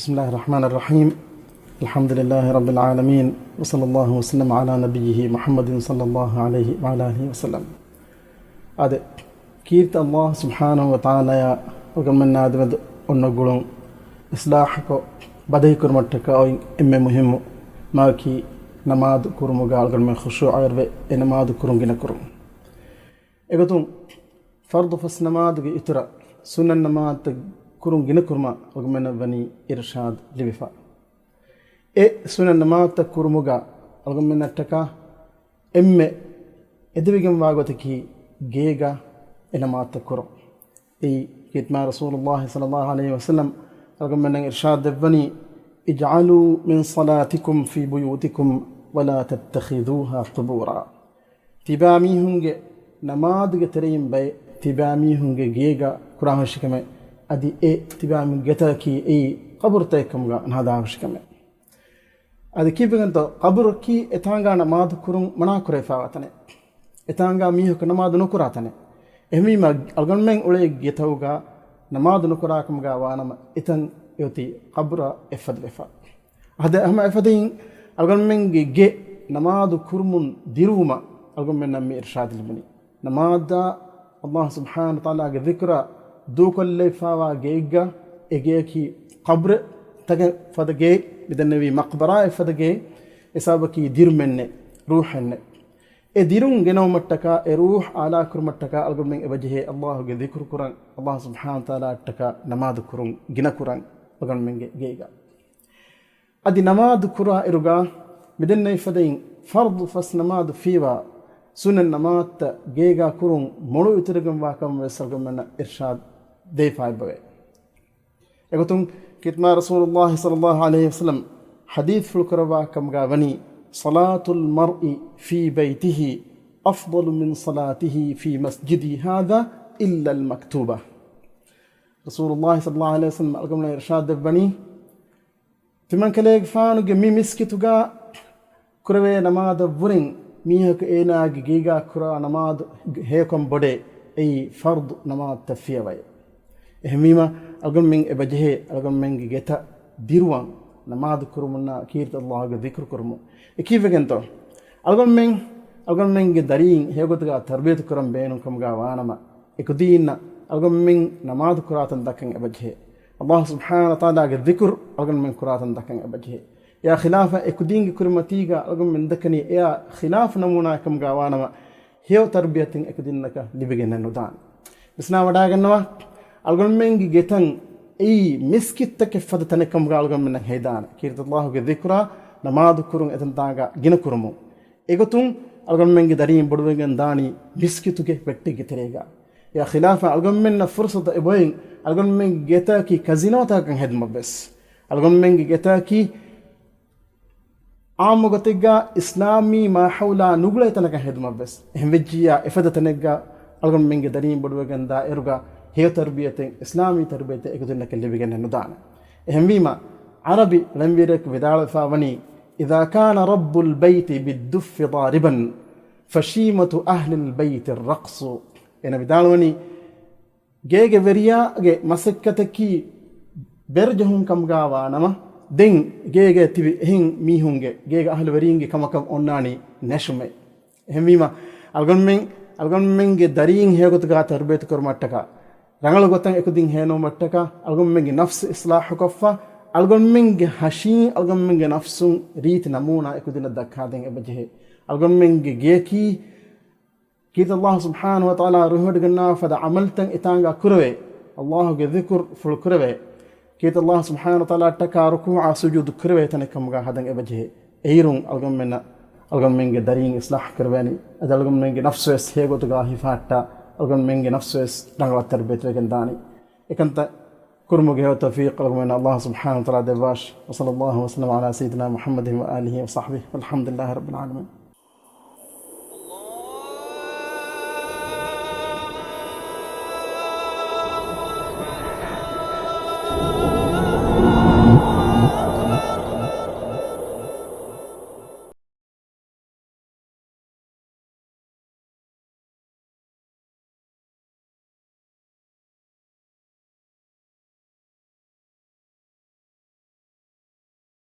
بسم الله الرحمن الرحيم. الحمد لله رب العالمين وصلى الله وسلم على نبيه محمد صلى الله عليه وعلى آله وسلم. هذا كيرت الله سبحانه وتعالى وقمنا هذا ونقولون إصلاحك بدأي كرمتك أو إم مهم ما كي نماذ كرمجا على خشوع عربي نماذ كرمجنا كرم. إبتون فرض فس نماذ إترا سنن نماذ كرم جنا كرما وقمنا بني إرشاد لبفا. سنن نماذ كرمجا وقمنا تكا إم إدبيجم واقتكي جيجا نماذ كرم. كتما رسول الله صلى الله عليه وسلم وقمنا إرشاد بني اجعلوا من صلاتكم في بيوتكم ولا تتخذوها قبورا. تبامي هنگ نماذ تريم بي تبامي هنگ جيجا كراه شكمه أدي تبامي جتاكي قبر تيكمغا نهذا شكمه. أدي كيف بنتو قبر كي اتانغا نماذ كرون منا كريفاواتنه اتانغا ميهك نماذ نكراتنه اهمي ما الغنمن اولي جتاوغا نماذ نكراكمغا وانما اتن يوتي قبر افدلفا هذا اهم افدين الغنمن جي نماذ كرمون ديروما الغنمن نمي ارشاد لبني نماذ الله سبحانه وتعالى ذكر دوك اللي فاوا جيجا اجيكي قبر تك فدجي بدنبي مقبره فدجي اسابكي ديرمن روحن ديرون جنو متكا روح على كرمتكا الغنمن ابجه الله ذكر قران الله سبحانه وتعالى تكا نماذ كرون جنا قران الغنمن جيجا ادي نماذ كرا ارغا بدنبي فدين فرض فس نماذ فيوا سنن نماذ جيجا كرون مولو يترغم واكم وسلغمن ارشاد ديفاي بوي اغتم كتما رسول الله صلى الله عليه وسلم حديث فلكروا كم غاني صلاة المرء في بيته أفضل من صلاته في مسجدي هذا إلا المكتوبة. رسول الله صلى الله عليه وسلم ألقمنا إرشاد بني تمن كليك فانو جمي مسكتوغا كروي نماذ بورين ميهك إينا جيجا كرا نماذ هيكم بدي أي فرض نماذ تفيوي إهميما أقول من إبجه أقول من جيتا ديروان نماذ كرمنا كيرت الله ذكر كرمو كيف كنتو أقول من جدارين هيقولك تربية كرم بينهم كم جوانا ما إكدينا أقول من نماذ كرات دكان إبجه الله سبحانه وتعالى ذكر أقول من كرات دكان إبجه يا خلافة إكدين كرمتيجا أقول من دكني يا خلاف نمونا كم جوانا ما هيو تربية إكدينك لبيجنا ندان بس ناوداعنا الغنمن جيتان مسكت تكفد تنكم الغنمن هيدان كيرت الله ذكرى نماذ كرون اتنتاغا جنا كرمو ايغتون الغنمن دارين بدوغن داني مسكتوكي بتي گتريغا يا خلافه الغنمن فرصه ابوين الغنمن جيتاكي كازينوتا كان هدم بس الغنمن جيتاكي عامغتيغا اسلامي ما حول نغليتنك هدم بس همجيا افدتنغا الغنمن دارين بدوغن دا ارغا هي تربية إسلامي تربية إكدنا كل بيجنا ندانا إهميما عربي لم يرك بدال فاوني إذا كان رب البيت بالدف ضاربا فشيمة أهل البيت الرقص أنا بدالوني جيج فريا جي مسكتكي برجهم كم جاوا نما دين جيج تبي هين ميهونج جيج أهل ورينج كم أوناني نشمة إهميما ألغن من دارين هي قط قا تربية كرماتكا رانغل غوتان اكدين هينو متكا الغم نفس اصلاح كفا الغم هشين الغم نفس ريت نمونا اكدين دكادين ابجه الغم جيكي كيت الله سبحانه وتعالى روحد غنا فدا عملتن اتانغا كروي الله ذكر فل كروي كيت الله سبحانه وتعالى تكا ركوع سجود كروي تنكم غا هدن ابجه ايرون الغم دارين اصلاح كرواني ادل الغم نفس هيغو تغا هفاتا أقول منك نفسه نقل التربية وكنداني إكنت كرمه توفيق من الله سبحانه وتعالى دواش وصلى الله وسلم على سيدنا محمد وآله وصحبه والحمد لله رب العالمين.